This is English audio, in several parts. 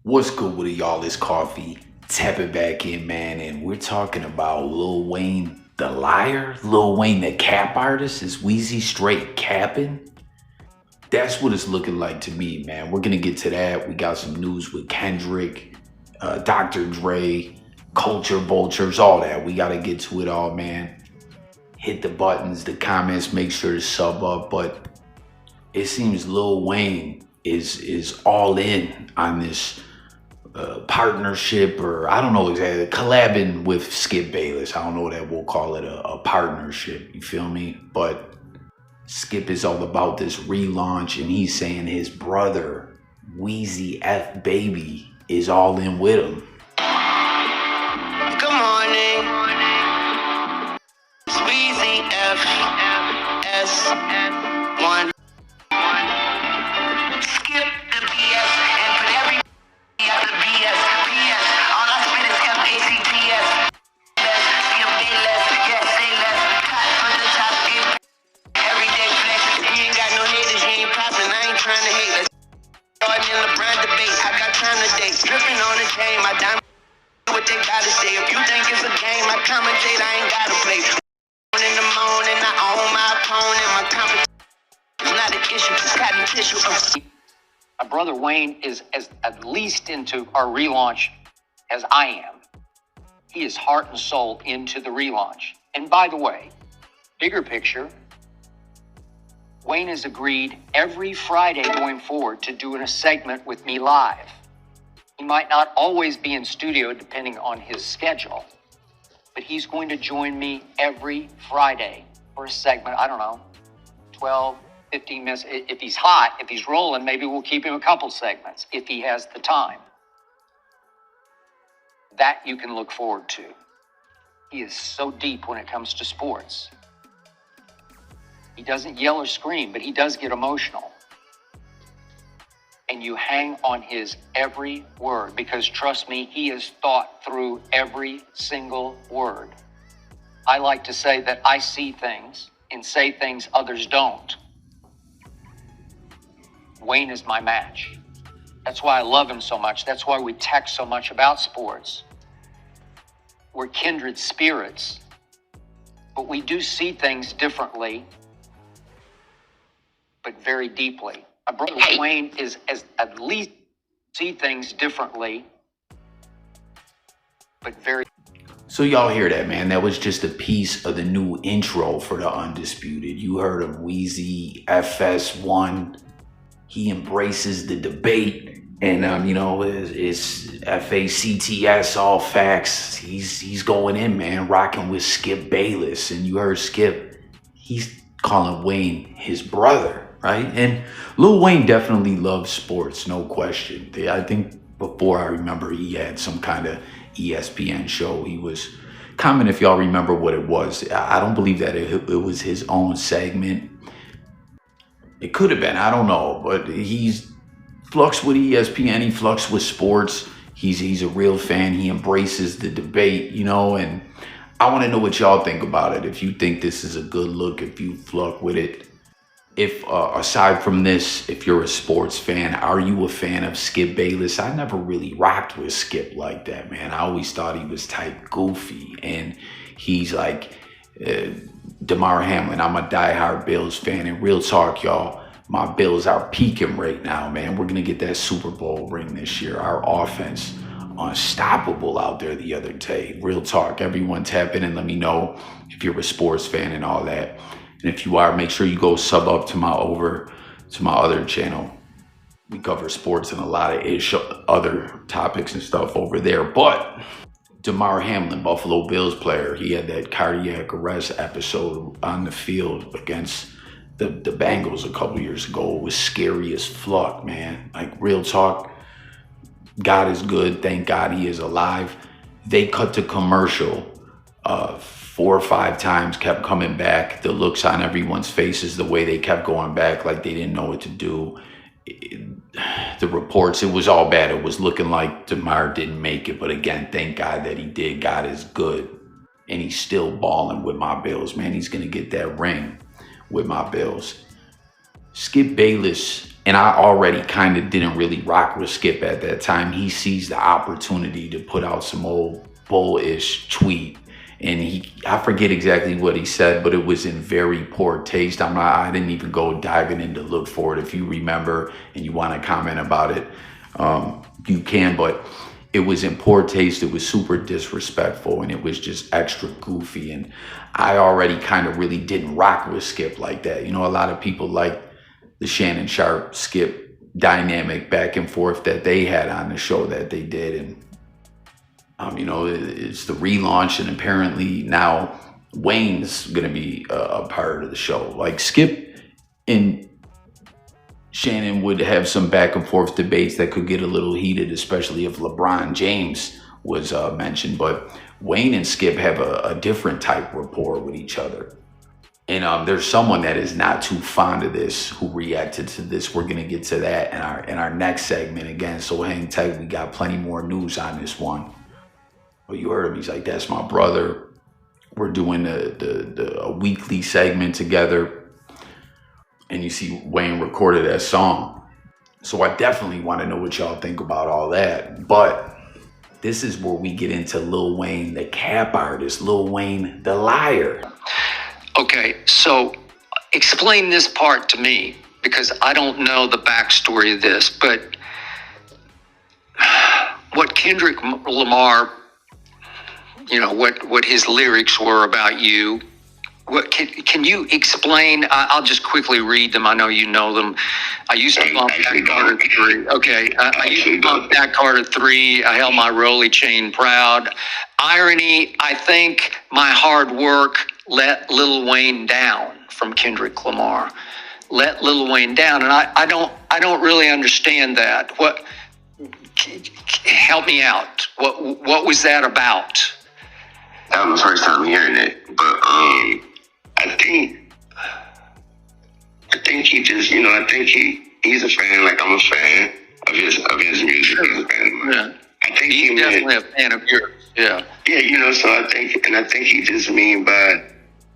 What's good with it, y'all? It's Coffee. Tap it back in, man. And we're talking about Lil Wayne the liar? Lil Wayne the cap artist? Is Weezy straight capping? That's what it's looking like to me, man. We're going to get to that. We got some news with Kendrick, Dr. Dre, Culture, Vultures, all that. We got to get to it all, man. Hit the buttons, the comments, make sure to sub up. But it seems Lil Wayne is all in on this partnership, or I don't know exactly, collabing with Skip Bayless. I don't know that we'll call it a partnership, you feel me? But Skip is all about this relaunch, and he's saying his brother, Weezy F Baby, is all in with him. Good morning. It's Weezy F S 1. Skip the BS and put every after BS. BS. All I spit is FACTS. Skip day less, yes, say less. Cut from the top, skip. Everyday flex. If you ain't got no haters, you ain't popping. I ain't trying to hate. Let's start in LeBron debate. I got time to date. Dripping on the chain, my diamond. What they gotta say. If you think it's a game, I commentate, I ain't gotta play. In the morning, I own my opponent. My competition is not an issue, it's cotton tissue. My brother Wayne is as at least into our relaunch as I am. He is heart and soul into the relaunch. And by the way, bigger picture, Wayne has agreed every Friday going forward to doing a segment with me live. He might not always be in studio depending on his schedule, but he's going to join me every Friday for a segment, I don't know, 12, 15 minutes. If he's hot, if he's rolling, maybe we'll keep him a couple segments if he has the time. That you can look forward to. He is so deep when it comes to sports. He doesn't yell or scream, but he does get emotional. And you hang on his every word, because trust me, he has thought through every single word. I like to say that I see things and say things others don't. Wayne is my match. That's why I love him so much. That's why we text so much about sports. We're kindred spirits, but we do see things differently, but very deeply. My brother Wayne is at least see things differently, but very. So y'all hear that, man? That was just a piece of the new intro for the Undisputed. You heard of Weezy FS1. He embraces the debate, and it's FACTS, all facts. He's going in, man, rocking with Skip Bayless, and you heard Skip. He's calling Wayne his brother. Right? And Lil Wayne definitely loves sports, no question. I think before I remember he had some kind of ESPN show. He was, comment if y'all remember what it was. I don't believe that it was his own segment. It could have been, I don't know. But he's flux with ESPN, he flux with sports. He's a real fan. He embraces the debate, and I want to know what y'all think about it. If you think this is a good look, if you flux with it. If aside from this, if you're a sports fan, are you a fan of Skip Bayless? I never really rocked with Skip like that, man. I always thought he was type goofy, and he's like Damar Hamlin. I'm a diehard Bills fan, and real talk, y'all, my Bills are peaking right now, man. We're gonna get that Super Bowl ring this year. Our offense unstoppable out there the other day. Real talk, everyone tap in and let me know if you're a sports fan and all that. And if you are, make sure you go sub up to my other channel. We cover sports and a lot of other topics and stuff over there. But Damar Hamlin, Buffalo Bills player, he had that cardiac arrest episode on the field against the Bengals a couple years ago. It was scary as fuck, man. Like, real talk, God is good. Thank God he is alive. They cut to commercial 4 or 5 times, kept coming back. The looks on everyone's faces, the way they kept going back like they didn't know what to do. The reports, it was all bad. It was looking like Damar didn't make it. But again, thank God that he did. God is good. And he's still balling with my Bills, man. He's going to get that ring with my Bills. Skip Bayless And I already kind of didn't really rock with Skip at that time. He sees the opportunity to put out some old bullish tweet. And I forget exactly what he said, but it was in very poor taste. I didn't even go diving in to look for it. If you remember and you want to comment about it, you can, but it was in poor taste. It was super disrespectful, and it was just extra goofy. And I already kind of really didn't rock with Skip like that. You know, a lot of people like the Shannon Sharp Skip dynamic back and forth that they had on the show that they did. And you know, it's the relaunch, and apparently now Wayne's gonna be a part of the show. Like, Skip and Shannon would have some back and forth debates that could get a little heated, especially if LeBron James was mentioned. But Wayne and Skip have a different type rapport with each other. And there's someone that is not too fond of this who reacted to this. We're gonna get to that in our next segment again. So hang tight. We got plenty more news on this one. Well, you heard him. He's like, "That's my brother. We're doing a weekly segment together." And you see Wayne recorded that song. So I definitely want to know what y'all think about all that. But this is where we get into Lil Wayne, the cap artist, Lil Wayne, the liar. Okay, so explain this part to me, because I don't know the backstory of this, but what Kendrick Lamar, you know, what his lyrics were about you. What can you explain? I'll just quickly read them. I know you know them. I used to bump that Carter 3. Okay. I used to bump that Carter 3. I held my Rolly chain proud. Irony, I think my hard work let Lil Wayne down, from Kendrick Lamar. Let Lil Wayne down. And I don't really understand that. Help me out. What was that about? That was the first time hearing it, but I think he just, you know, I think he's a fan, like I'm a fan of his music. He's a fan of mine. Yeah. I think he's definitely a fan of yours. Yeah. Yeah, you know, so I think he just mean by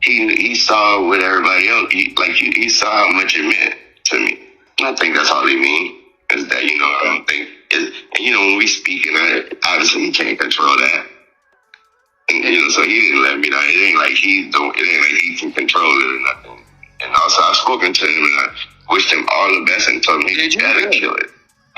he saw what everybody else he saw how much it meant to me. And I think that's all he mean, is that, you know, I don't think and you know, when we speak, and obviously he can't control that. And, you know, so he didn't let me know. It ain't like he can control it or nothing. And also, I've spoken to him, and I wished him all the best and told him he gotta kill it.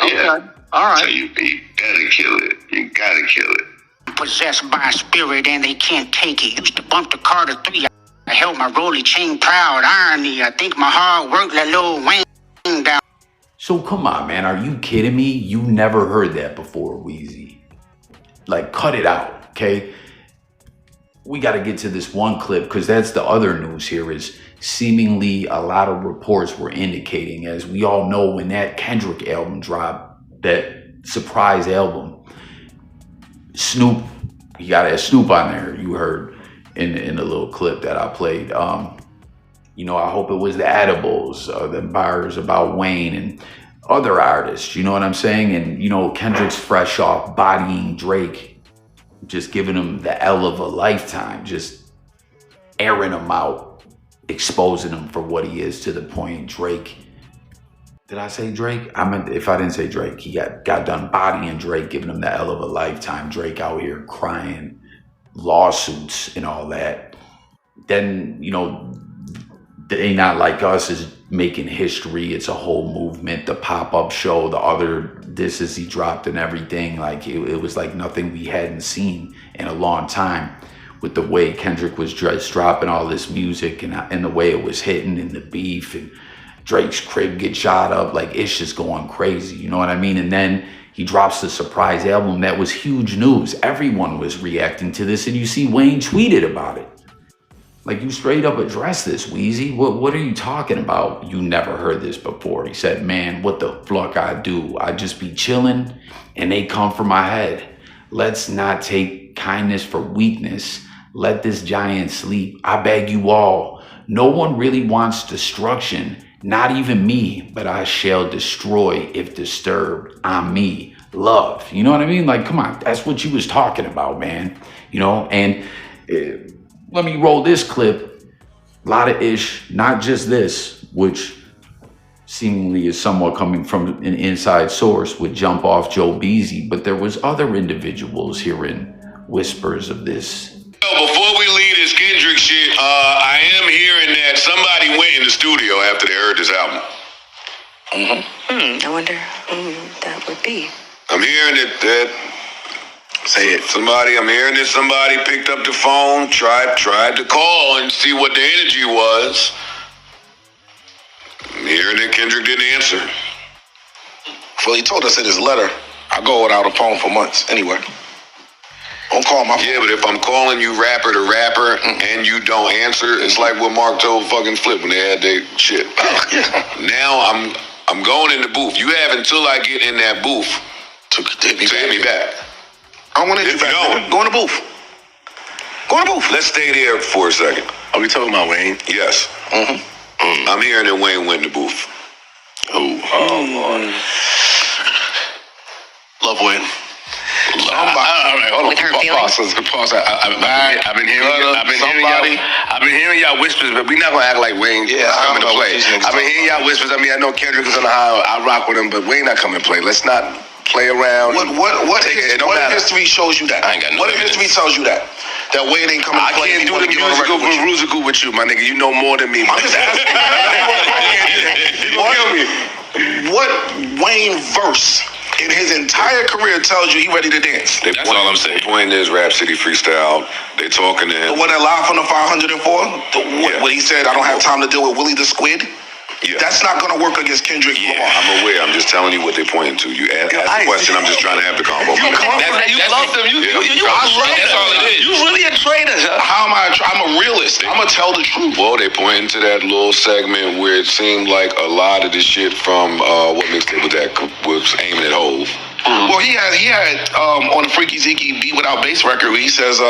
Okay. Yeah. All right. So you gotta kill it. You gotta kill it. Possessed by a spirit and they can't take it. Used to bump the Carter 3. I held my Rolly chain proud. Irony, I think my hard work let Lil Wayne down. So come on, man. Are you kidding me? You never heard that before, Weezy. Like, cut it out, okay? We got to get to this one clip, because that's the other news here, is seemingly a lot of reports were indicating, as we all know, when that Kendrick album dropped, that surprise album, Snoop, you got to have Snoop on there, you heard in the little clip that I played. You know, I hope it was the edibles, the bars about Wayne and other artists, you know what I'm saying? And, you know, Kendrick's fresh off bodying Drake, just giving him the L of a lifetime, just airing him out, exposing him for what he is, to the point Drake, did I say Drake? I meant, if I didn't say Drake, he got done bodying Drake, giving him the L of a lifetime. Drake out here crying, lawsuits and all that. Then, you know, They Not Like Us is making history. It's a whole movement. The pop-up show, the other disses he dropped and everything, like it was like nothing we hadn't seen in a long time, with the way Kendrick was just dropping all this music and the way it was hitting, and the beef, and Drake's crib get shot up. Like, it's just going crazy, you know what I mean? And then he drops the surprise album. That was huge news. Everyone was reacting to this, and you see Wayne tweeted about it. Like, you straight up addressed this, Weezy. What are you talking about? You never heard this before. He said, "Man, what the fuck I do? I just be chilling and they come for my head. Let's not take kindness for weakness. Let this giant sleep. I beg you all. No one really wants destruction, not even me, but I shall destroy if disturbed. I'm me. Love." You know what I mean? Like, come on. That's what you was talking about, man. You know, and let me roll this clip. A lot of ish, not just this, which seemingly is somewhat coming from an inside source, would jump off Joe Beezy, but there was other individuals hearing whispers of this. Before we leave this Kendrick shit, I am hearing that somebody went in the studio after they heard this album. I wonder who that would be. I'm hearing that say it. I'm hearing that somebody picked up the phone, tried to call and see what the energy was. I'm hearing that Kendrick didn't answer. Well, he told us in his letter, I go without a phone for months anyway. Don't call my phone. Yeah, but if I'm calling you rapper to rapper and you don't answer, it's like what Mark told fucking Flip when they had their shit. Now I'm going in the booth. You have until I get in that booth to hit me back. I want to hit you back. Go in the booth. Go in the booth. Let's stay there for a second. Are we talking about Wayne? Yes. I'm hearing that Wayne went in the booth. Oh, Lord. Love Wayne. With her feelings? Pause. I've been hearing y'all whispers, but we not gonna act like Wayne coming to play. I've been hearing y'all whispers. I mean, I know Kendrick is on the high. I rock with him, but Wayne not coming to play. Let's not play around. What history shows you that? I ain't got no What history tells you that? That Wayne ain't coming to play. I can't do the musical with you, my nigga. You know more than me. I'm just asking. What Wayne verse in his entire career tells you he ready to dance? That's all I'm saying. Playing this Rap City freestyle. They talking to him. The one that live on the 504? What he said, I don't have time to deal with Willie the Squid? Yeah. That's not going to work against Kendrick Lamar. I'm aware. I'm just telling you what they're pointing to. You ask the question. I'm just trying to have the combo. You love them. You really a traitor. How am I? I'm a realist. I'm going to tell the truth. Well, they pointing to that little segment where it seemed like a lot of the shit from what mixtape was aiming at Hove. Well, he had on the Freaky Zeke Beat Without Bass record where he says,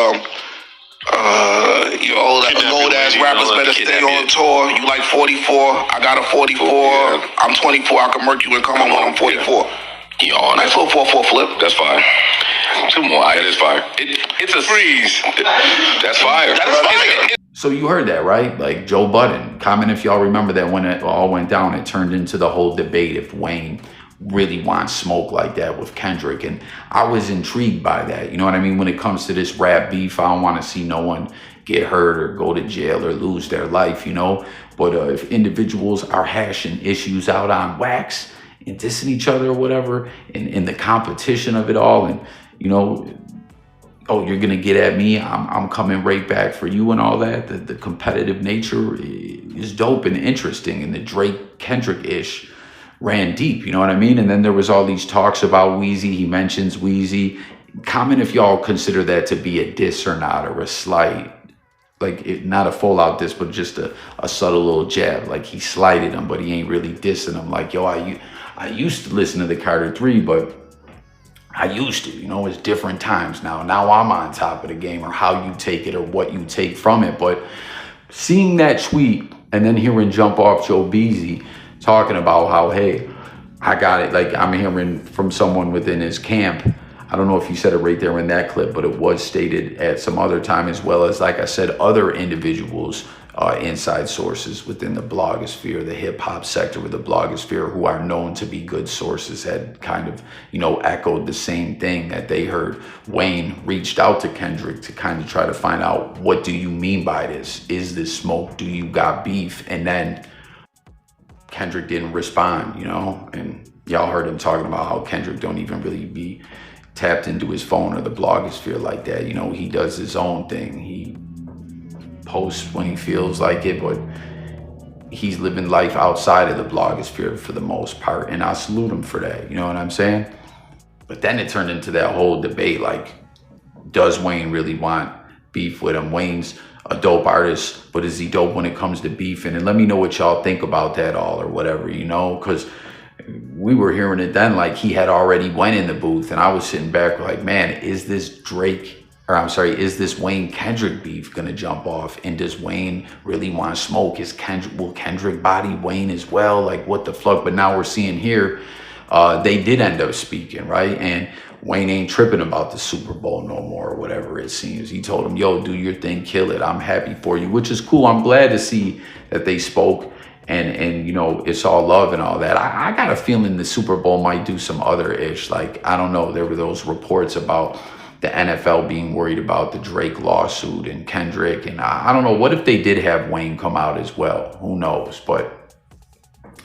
you old ass rappers better stay on tour. You like 44? I got a 44. I'm 24. I can murk you and come on when I'm 44. Yo, nice little 4-4 flip. That's fire. Two more. That is fire. It's a freeze. That's fire. So you heard that, right? Like Joe Budden. Comment if y'all remember that when it all went down, it turned into the whole debate if Wayne really wants smoke like that with Kendrick. And I was intrigued by that. You know what I mean? When it comes to this rap beef, I don't want to see no one get hurt or go to jail or lose their life, you know? But if individuals are hashing issues out on wax and dissing each other or whatever, in the competition of it all, and, you know, oh, you're going to get at me, I'm coming right back for you and all that, the competitive nature is dope and interesting. And the Drake-Kendrick-ish ran deep, you know what I mean? And then there was all these talks about Weezy. He mentions Weezy. Comment if y'all consider that to be a diss or not, or a slight, like not a full out diss, but just a subtle little jab. Like he slighted him, but he ain't really dissing him. Like, yo, I used to listen to the Carter 3, but I used to, you know, it's different times now. Now I'm on top of the game, or how you take it or what you take from it. But seeing that tweet and then hearing jump off Joe Beezy talking about how, hey, I got it. Like I'm hearing from someone within his camp. I don't know if you said it right there in that clip, but it was stated at some other time, as well as, like I said, other individuals, inside sources within the blogosphere, the hip hop sector of the blogosphere, who are known to be good sources, had kind of, you know, echoed the same thing, that they heard Wayne reached out to Kendrick to kind of try to find out, what do you mean by this? Is this smoke? Do you got beef? And then Kendrick didn't respond, you know, and y'all heard him talking about how Kendrick don't even really be tapped into his phone or the blogosphere like that. You know, he does his own thing. He posts when he feels like it, but he's living life outside of the blogosphere for the most part, and I salute him for that, you know what I'm saying? But then it turned into that whole debate, like, does Wayne really want beef with him? Wayne's a dope artist, but is he dope when it comes to beefing? And let me know what y'all think about that all, or whatever, you know, because we were hearing it then like he had already went in the booth, and I was sitting back like, man, is this is this Wayne Kendrick beef gonna jump off? And does Wayne really want to smoke? Will Kendrick body Wayne as well? Like, what the fuck? But now we're seeing here, they did end up speaking, right? And Wayne ain't tripping about the Super Bowl no more, or whatever it seems. He told him, yo, do your thing, kill it. I'm happy for you, which is cool. I'm glad to see that they spoke and you know, it's all love and all that. I got a feeling the Super Bowl might do some other ish. Like, I don't know. There were those reports about the NFL being worried about the Drake lawsuit and Kendrick. And I don't know. What if they did have Wayne come out as well? Who knows? But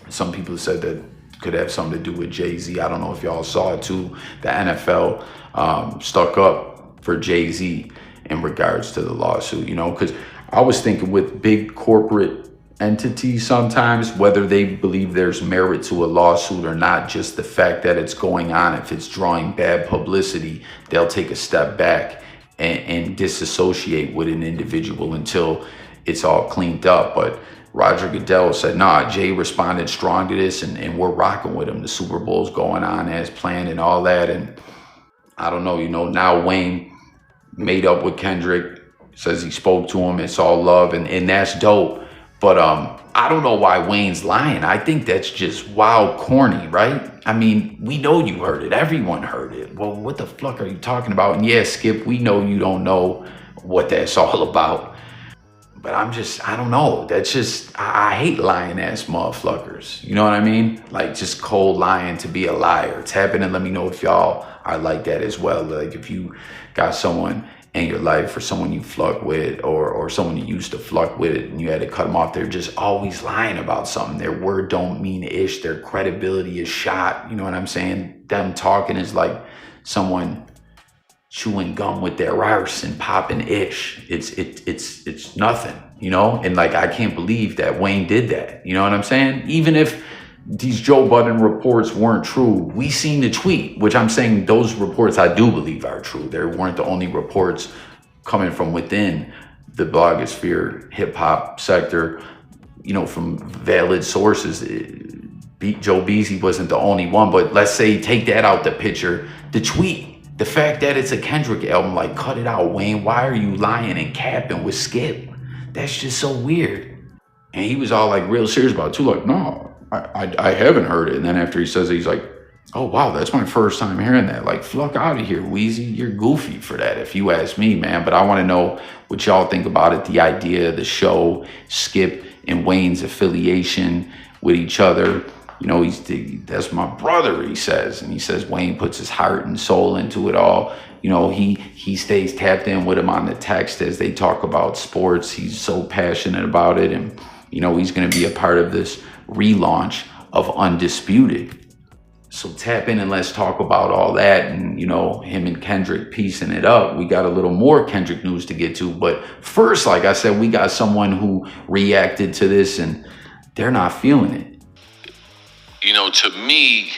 some people said that could have something to do with Jay-Z. I don't know if y'all saw it too. The NFL stuck up for Jay-Z in regards to the lawsuit, you know, because I was thinking with big corporate entities sometimes, whether they believe there's merit to a lawsuit or not, just the fact that it's going on, if it's drawing bad publicity, they'll take a step back and disassociate with an individual until it's all cleaned up. But Roger Goodell said, nah, Jay responded strong to this and we're rocking with him. The Super Bowl's going on as planned and all that. And I don't know, you know, now Wayne made up with Kendrick, says he spoke to him, it's all love, and that's dope. But I don't know why Wayne's lying. I think that's just wild corny, right? I mean, we know you heard it. Everyone heard it. Well, what the fuck are you talking about? And yeah, Skip, we know you don't know what that's all about. But I don't know. That's just, I hate lying ass motherfuckers. You know what I mean? Like, just cold lying to be a liar. Tap in and let me know if y'all are like that as well. Like, if you got someone in your life or someone you fluck with or someone you used to fluck with and you had to cut them off, they're just always lying about something. Their word don't mean ish. Their credibility is shot. You know what I'm saying? Them talking is like someone chewing gum with their arse and popping ish. It's nothing, you know? And like, I can't believe that Wayne did that. You know what I'm saying? Even if these Joe Budden reports weren't true, we seen the tweet, which I'm saying those reports I do believe are true. They weren't the only reports coming from within the blogosphere, hip hop sector, you know, from valid sources. Joe Weezy wasn't the only one, but let's say take that out the picture. The tweet, the fact that it's a Kendrick album, like, cut it out, Wayne. Why are you lying and capping with Skip? That's just so weird. And he was all like real serious about it too, like, no, I haven't heard it. And then after he says it, he's like, oh, wow, that's my first time hearing that. Like, fuck out of here, Weezy. You're goofy for that, if you ask me, man. But I want to know what y'all think about it, the idea, the show, Skip and Wayne's affiliation with each other. You know, that's my brother, he says. And he says Wayne puts his heart and soul into it all. You know, he stays tapped in with him on the text as they talk about sports. He's so passionate about it. And, you know, he's going to be a part of this relaunch of Undisputed. So tap in and let's talk about all that. And, you know, him and Kendrick piecing it up. We got a little more Kendrick news to get to. But first, like I said, we got someone who reacted to this and they're not feeling it. You know, to me,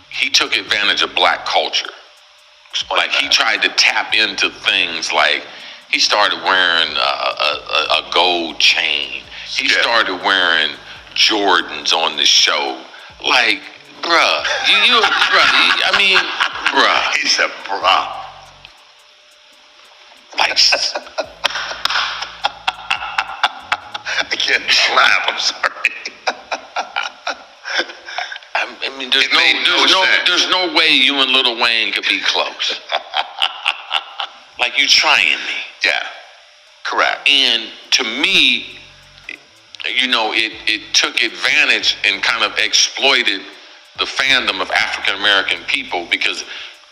he took advantage of black culture. Like, he tried to tap into things like he started wearing a gold chain. He started wearing Jordans on the show. Like, bruh, I mean, bruh. He said, bruh. Like, I can't clap, I'm sorry. I mean, there's no way you and Lil Wayne could be close. Like, you trying me. Yeah, correct. And to me, you know, it took advantage and kind of exploited the fandom of African American people, because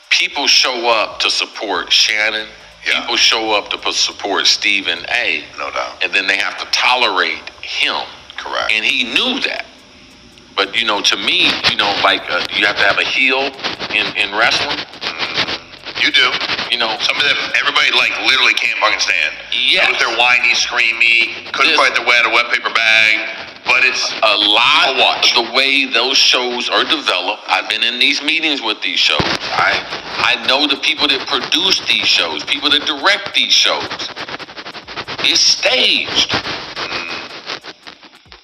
people show up to support Shannon. Yeah. People show up to support Stephen A. No doubt. And then they have to tolerate him. Correct. And he knew that. But, you know, to me, you know, like, you have to have a heel in wrestling. You do. You know, some of them, everybody, like, literally can't fucking stand. Yes. They're whiny, screamy, couldn't fight their way out of a wet paper bag. But it's a lot of the way those shows are developed. I've been in these meetings with these shows. I know the people that produce these shows, people that direct these shows. It's staged.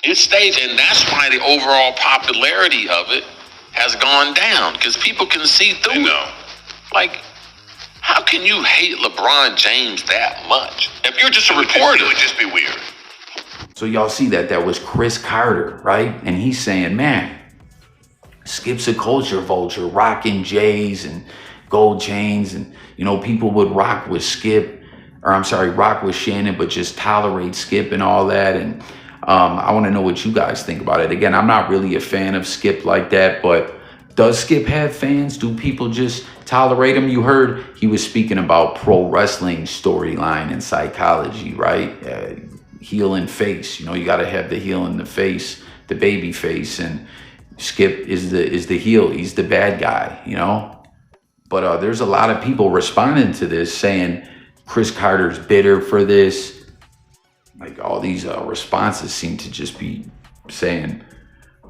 It's staged, and that's why the overall popularity of it has gone down, because people can see through it. Like, how can you hate LeBron James that much? If you're just a reporter, it would just be weird. So y'all see that was Cris Carter, right? And he's saying, man, Skip's a culture vulture, rocking J's and gold chains. And, you know, people would rock with Skip, or I'm sorry, rock with Shannon, but just tolerate Skip and all that. And I want to know what you guys think about it. Again, I'm not really a fan of Skip like that, but does Skip have fans? Do people just tolerate him? You heard he was speaking about pro wrestling storyline and psychology, right? Heel and face. You know, you got to have the heel and the face, the baby face, and Skip is the heel. He's the bad guy, you know? But there's a lot of people responding to this saying Cris Carter's bitter for this. Like all these responses seem to just be saying,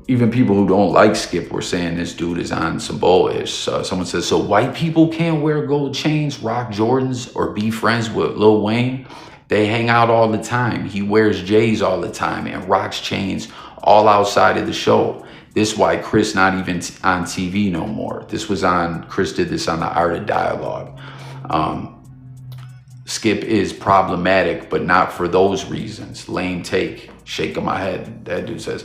even people who don't like Skip were saying this dude is on some bullish. Someone says, so white people can't wear gold chains, rock Jordans, or be friends with Lil Wayne? They hang out all the time. He wears J's all the time and rocks chains all outside of the show. This is why Cris not even on TV no more. Cris did this on the Art of Dialogue. Skip is problematic, but not for those reasons. Lame take, shaking my head, that dude says.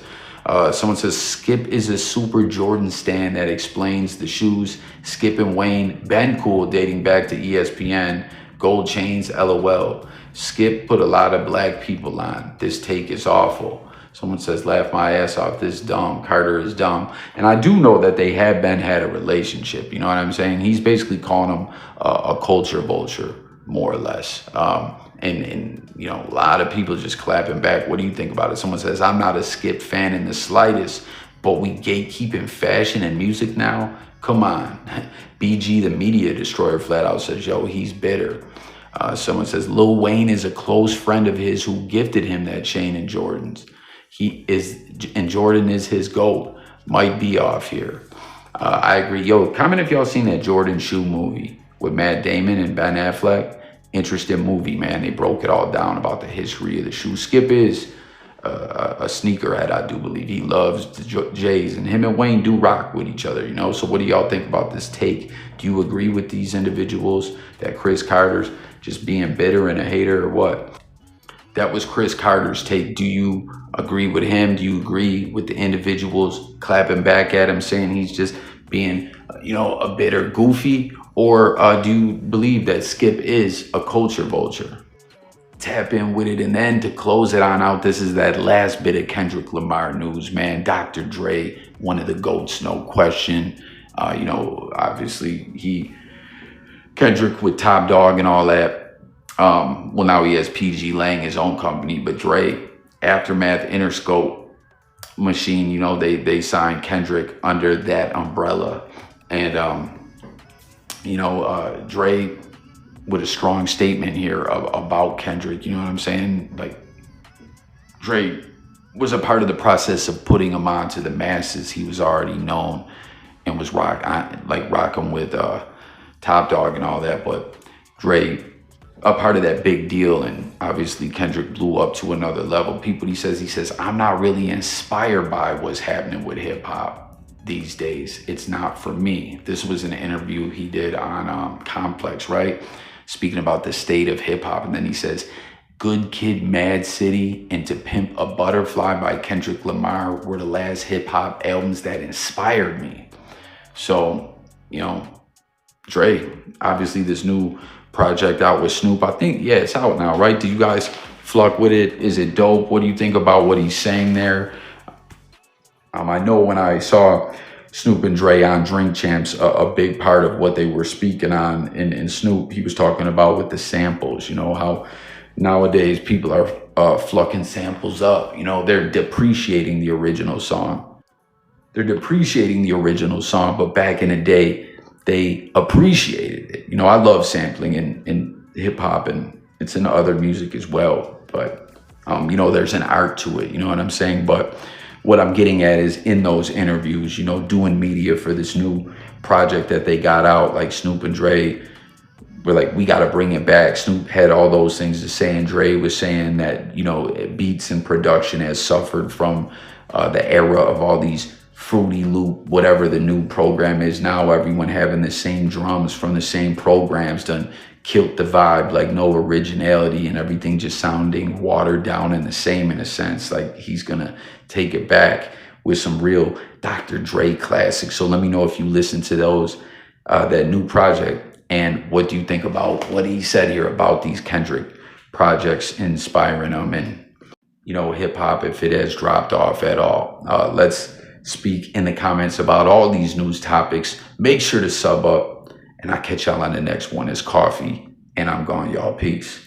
Someone says, Skip is a super Jordan stan that explains the shoes. Skip and Wayne, been cool dating back to ESPN. Gold chains, LOL. Skip put a lot of black people on. This take is awful. Someone says, laugh my ass off, this dumb. Carter is dumb. And I do know that they have had a relationship. You know what I'm saying? He's basically calling him a culture vulture, more or less. And you know, a lot of people just clapping back. What do you think about it? Someone says, I'm not a Skip fan in the slightest, but we gatekeeping fashion and music now? Come on. BG, the media destroyer, flat out says, yo, he's bitter. Someone says, Lil Wayne is a close friend of his who gifted him that chain and Jordans. And Jordan is his GOAT. Might be off here. I agree. Yo, comment if y'all seen that Jordan shoe movie with Matt Damon and Ben Affleck. Interesting movie, man. They broke it all down about the history of the shoe. Skip is a sneakerhead, I do believe. He loves the J's, and him and Wayne do rock with each other, you know? So what do y'all think about this take? Do you agree with these individuals that Cris Carter's just being bitter and a hater, or what? That was Cris Carter's take. Do you agree with him? Do you agree with the individuals clapping back at him, saying he's just being, you know, a bitter goofy? Or do you believe that Skip is a culture vulture? Tap in with it. And then to close it on out, this is that last bit of Kendrick Lamar news, man. Dr. Dre, one of the GOATs, no question. You know, obviously Kendrick with Top Dog and all that. Well, now he has PG Lang, his own company, but Dre, Aftermath, Interscope, Machine, you know, they signed Kendrick under that umbrella. And, you know, Dre with a strong statement here about Kendrick, you know what I'm saying? Like, Dre was a part of the process of putting him on to the masses. He was already known and was rocking with Top Dog and all that, but Dre, a part of that big deal, and obviously Kendrick blew up to another level. He says, I'm not really inspired by what's happening with hip hop these days. It's not for me. This was an interview he did on Complex, right? Speaking about the state of hip hop. And then he says, Good Kid, Mad City, and To Pimp a Butterfly by Kendrick Lamar were the last hip hop albums that inspired me. So, you know, Dre, obviously this new project out with Snoop, I think, yeah, it's out now, right? Do you guys fuck with it? Is it dope? What do you think about what he's saying there? I know when I saw Snoop and Dre on Drink Champs, a big part of what they were speaking on in Snoop, he was talking about with the samples, you know, how nowadays people are flucking samples up, you know, they're depreciating the original song. But back in the day, they appreciated it. You know, I love sampling in hip hop, and it's in other music as well. But, you know, there's an art to it, you know what I'm saying? But what I'm getting at is in those interviews, you know, doing media for this new project that they got out, like Snoop and Dre were like, we got to bring it back. Snoop had all those things to say, and Dre was saying that, you know, beats and production has suffered from the era of all these Fruity Loop, whatever the new program is now, everyone having the same drums from the same programs done killed the vibe, like no originality and everything just sounding watered down and the same in a sense. Like he's gonna take it back with some real Dr. Dre classics. So let me know if you listen to those, that new project, and what do you think about what he said here about these Kendrick projects inspiring him. And you know, hip hop, if it has dropped off at all. Let's speak in the comments about all these news topics. Make sure to sub up, and I'll catch y'all on the next one. It's Coffee, and I'm gone, y'all. Peace.